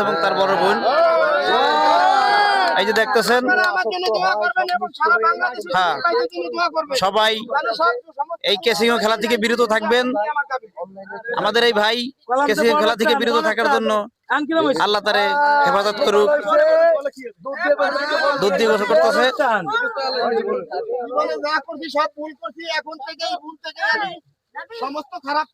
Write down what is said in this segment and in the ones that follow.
এবং তার বড় বোন এই যে দেখতেছেন। হ্যাঁ, সবাই এই ক্যাসিনো খেলা থেকে বিরত থাকবেন। আমাদের এই ভাই ক্যাসিনো খেলা থেকে বিরত থাকার জন্য আল্লাহ তারে হেফাজত করুক। দুধ দিয়ে গোসল করতেছে। সমস্ত খারাপ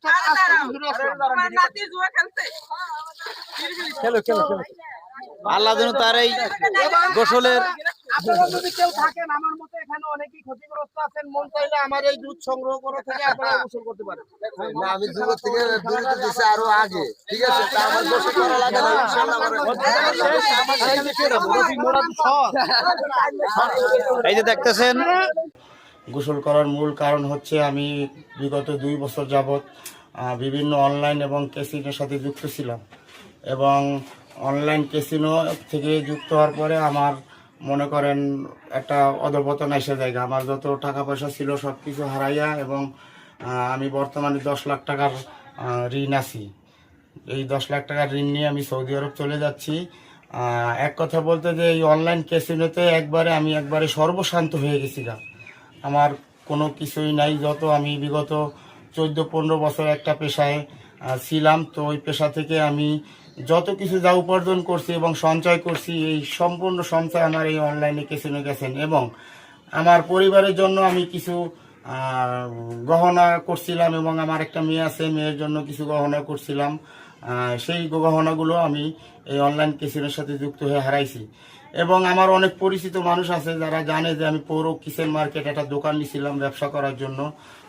আল্লাহ যেন তার এই গোসলের আপনারা যদি কেউ থাকেন আমার মতো এখানে অনেকেই ক্ষতিগ্রস্ত আছেন, মন চাইলে আমার এই দুধ সংগ্রহ করা থেকে আপনারা গোসল করতে পারেন। না, আমি যুগ থেকে দূরিত দিছি আরো আগে, ঠিক আছে? তা আমার গোসল করা লাগে না, ইনশাআল্লাহ। এই যে দেখতেছেন। গোসল করার মূল কারণ হচ্ছে আমি বিগত 2 বছর যাবৎ বিভিন্ন অনলাইন এবং ক্যাসিনোর সাথে যুক্ত ছিলাম, এবং অনলাইন ক্যাসিনো থেকে যুক্ত হওয়ার পরে আমার মনে করেন একটা অধঃপতন এসে যায়। আমার যত টাকা পয়সা ছিল সব কিছু হারাইয়া, এবং আমি বর্তমানে 10 লাখ টাকার ঋণ আছি। এই 10 লাখ টাকার ঋণ নিয়ে আমি সৌদি আরব চলে যাচ্ছি। এক কথা বলতে যে এই অনলাইন ক্যাসিনোতে আমি একবারে সর্বশান্ত হয়ে গেছিলাম। আমার কোনো কিছুই নাই। যত আমি বিগত 14-15 বছর একটা পেশায় ছিলাম, তো ওই পেশা থেকে আমি যত কিছু যা উপার্জন করছি এবং সঞ্চয় করছি, এই সম্পূর্ণ সঞ্চয় আমার এই অনলাইনে ক্যাসিনো গেছেন। এবং আমার পরিবারের জন্য আমি কিছু গহনা করছিলাম, এবং আমার একটা মেয়ে আছে, মেয়ের জন্য কিছু গহনা করছিলাম। সেই গহনাগুলো আমি এই অনলাইন ক্যাসিনোর সাথে যুক্ত হয়ে হারাইছি। এবং আমার অনেক পরিচিত মানুষ আছে যারা জানে যে আমি পৌর কিচেন মার্কেট একটা দোকান নিয়েছিলাম ব্যবসা করার জন্য।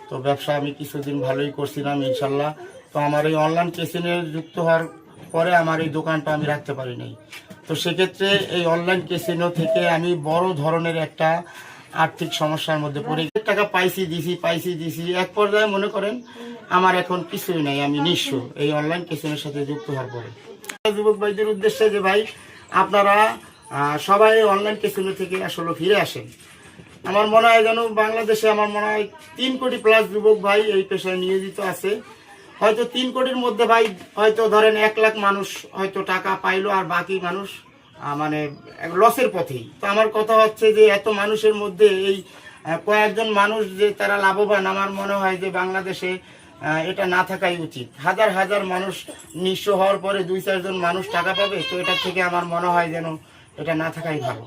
তো ব্যবসা আমি কিছুদিন ভালোই করছিলাম ইনশাল্লাহ। তো আমার এই অনলাইন ক্যাসিনো যুক্ত হওয়ার পরে আমার এই দোকানটা আমি রাখতে পারি নাই। তো সেক্ষেত্রে এই অনলাইন ক্যাসিনো থেকে আমি বড় ধরনের একটা আর্থিক সমস্যার মধ্যে পড়ে টাকা পাইছি দিছি এক পর্যায়ে মনে করেন আমার এখন কিছুই নাই, আমি নিঃস্ব এই অনলাইন ক্যাসিনোর সাথে যুক্ত হওয়ার পরে। যুবক ভাইদের উদ্দেশ্যে যে ভাই, আপনারা সবাই অনলাইন ক্যাসিনো থেকে আসলে ফিরে আসেন। আমার মনে হয় যেন বাংলাদেশে আমার মনে হয় 3 কোটি প্লাস যুবক ভাই এই পেশায় নিয়োজিত আছে। হয়তো 3 কোটির মধ্যে ভাই হয়তো ধরেন 1 লাখ মানুষ হয়তো টাকা পাইলো, আর বাকি মানুষ মানে লসের পথেই। তো আমার কথা হচ্ছে যে এত মানুষের মধ্যে এই কয়েকজন মানুষ যে তারা লাভবান, আমার মনে হয় যে বাংলাদেশে এটা না থাকাই উচিত। হাজার হাজার মানুষ নিঃস্ব হওয়ার পরে 2-4 জন মানুষ টাকা পাবে, তো এটা থেকে আমার মনে হয় যেন এটা না থাকাই ভালো।